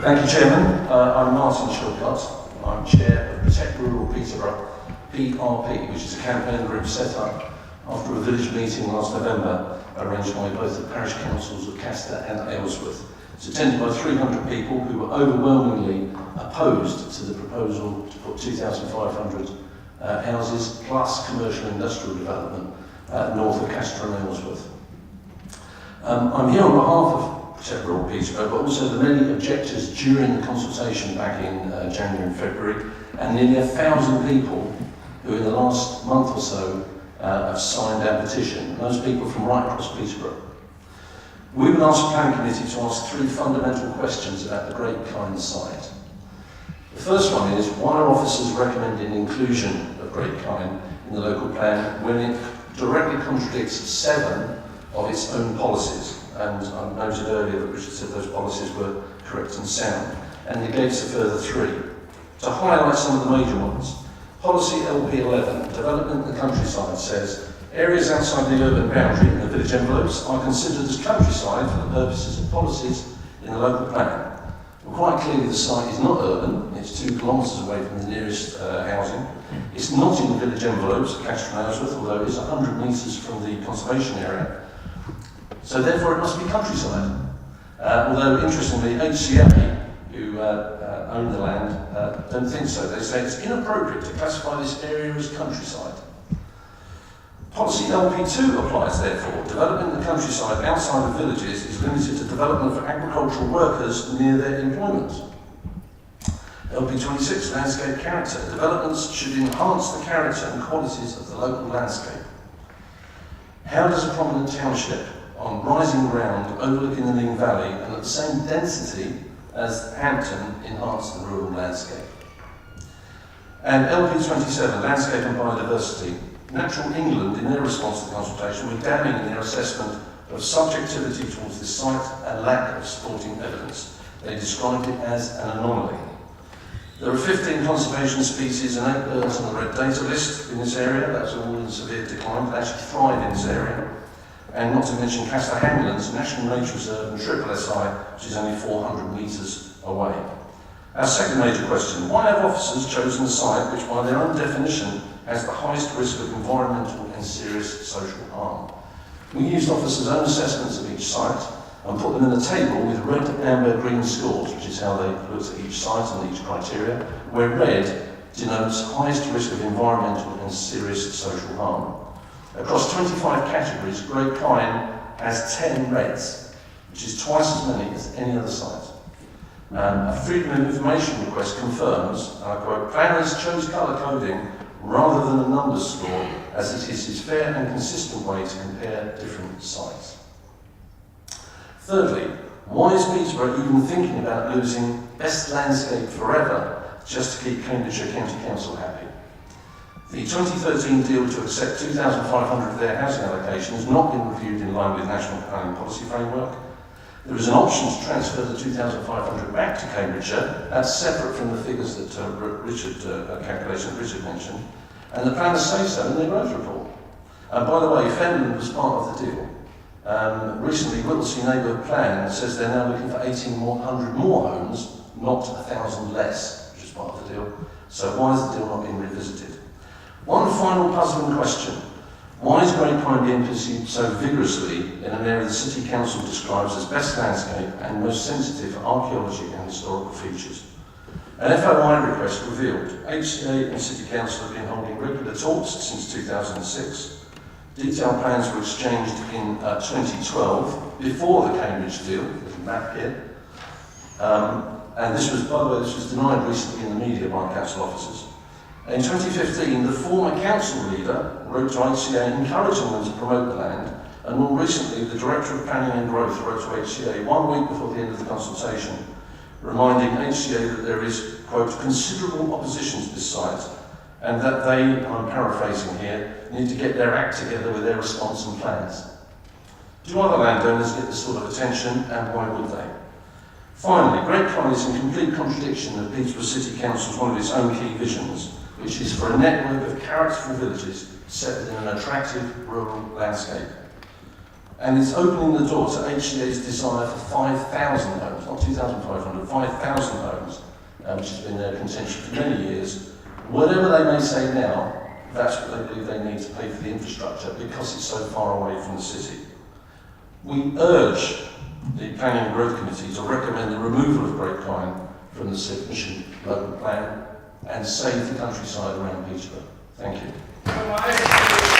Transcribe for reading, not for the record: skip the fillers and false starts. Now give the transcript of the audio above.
Thank you, Chairman. I'm Martin Chillcott. I'm Chair of Protect Rural Peterborough, PRP, which is a campaign group set up after a village meeting last November, arranged by both the parish councils of Castor and Ailsworth. It's attended by 300 people who were overwhelmingly opposed to the proposal to put 2,500 houses plus commercial industrial development north of Castor and Ailsworth. I'm here on behalf of Protect Rural Peterborough, but also the many objectors during the consultation back in January and February, and nearly 1,000 people who in the last month or so have signed our petition, and those people from right across Peterborough. We would ask the Planning Committee to ask three fundamental questions about the Great Kine site. The first one is, why are officers recommending inclusion of Great Kine in the local plan when it directly contradicts 7 of its own policies? And I noted earlier that Richard said those policies were correct and sound, and negates a further 3. To highlight some of the major ones, Policy LP11, Development in the Countryside, says areas outside the urban boundary in the village envelopes are considered as countryside for the purposes of policies in the local plan. Well, quite clearly the site is not urban, it's 2 kilometres away from the nearest housing. It's not in the village envelopes of Castor and Ailsworth, although it's 100 metres from the conservation area. So therefore it must be countryside. Although interestingly, HCA, who own the land, don't think so. They say it's inappropriate to classify this area as countryside. Policy LP2 applies therefore. Development in the countryside outside of villages is limited to development for agricultural workers near their employment. LP26, landscape character. Developments should enhance the character and qualities of the local landscape. How does a prominent township on rising ground overlooking the Ning Valley and at the same density as Hampton enhance the rural landscape? And LP27, landscape and biodiversity. Natural England, in their response to the consultation, were damning in their assessment of subjectivity towards this site and lack of supporting evidence. They described it as an anomaly. There are 15 conservation species and 8 birds on the red data list in this area. That's all in severe decline, but actually thrive in this area. And not to mention Castor Hanglands, National Nature Reserve, and Triple SI, which is only 400 metres away. Our second major question, why have officers chosen a site which by their own definition has the highest risk of environmental and serious social harm? We used officers' own assessments of each site and put them in a table with red, amber, green scores, which is how they looked at each site and each criteria, where red denotes highest risk of environmental and serious social harm. Across 25 categories, Great Kine has 10 reds, which is twice as many as any other site. A Freedom of Information request confirms, and I quote, planners chose colour coding rather than a numbers score, as it is a fair and consistent way to compare different sites. Thirdly, why is Peterborough even thinking about losing best landscape forever just to keep Cambridgeshire County Council happy? The 2013 deal to accept 2,500 of their housing allocation has not been reviewed in line with National Planning Policy Framework. There is an option to transfer the 2,500 back to Cambridgeshire. That's separate from the figures that calculation that Richard mentioned. And the planners say so in their growth report. And by the way, Fenland was part of the deal. Recently, Whittlesea Neighbourhood Plan says they're now looking for 1,800 more homes, not 1,000 less, which is part of the deal. So why has the deal not been revisited? One final puzzling question. Why is Great Kine being pursued so vigorously in an area the City Council describes as best landscape and most sensitive for archaeology and historical features? An FOI request revealed HCA and City Council have been holding regular talks since 2006. Detailed plans were exchanged in 2012, before the Cambridge deal. There's a map here. And this was, by the way, this was denied recently in the media by council officers. In 2015, the former council leader wrote to HCA encouraging them to promote the land, and more recently, the Director of Planning and Growth wrote to HCA 1 week before the end of the consultation, reminding HCA that there is, quote, considerable opposition to this site, and that they, I'm paraphrasing here, need to get their act together with their response and plans. Do other landowners get this sort of attention, and why would they? Finally, Great Kine is in complete contradiction of Peterborough City Council's one of its own key visions, which is for a network of characterful villages set within an attractive rural landscape. And it's opening the door to HCA's desire for 5,000 homes, not 2,500, 5,000 homes, which has been their contention for many years. Whatever they may say now, that's what they believe they need to pay for the infrastructure because it's so far away from the city. We urge the Planning and Growth Committee to recommend the removal of Grapevine from the submission local plan and save the countryside around Peterborough. Thank you.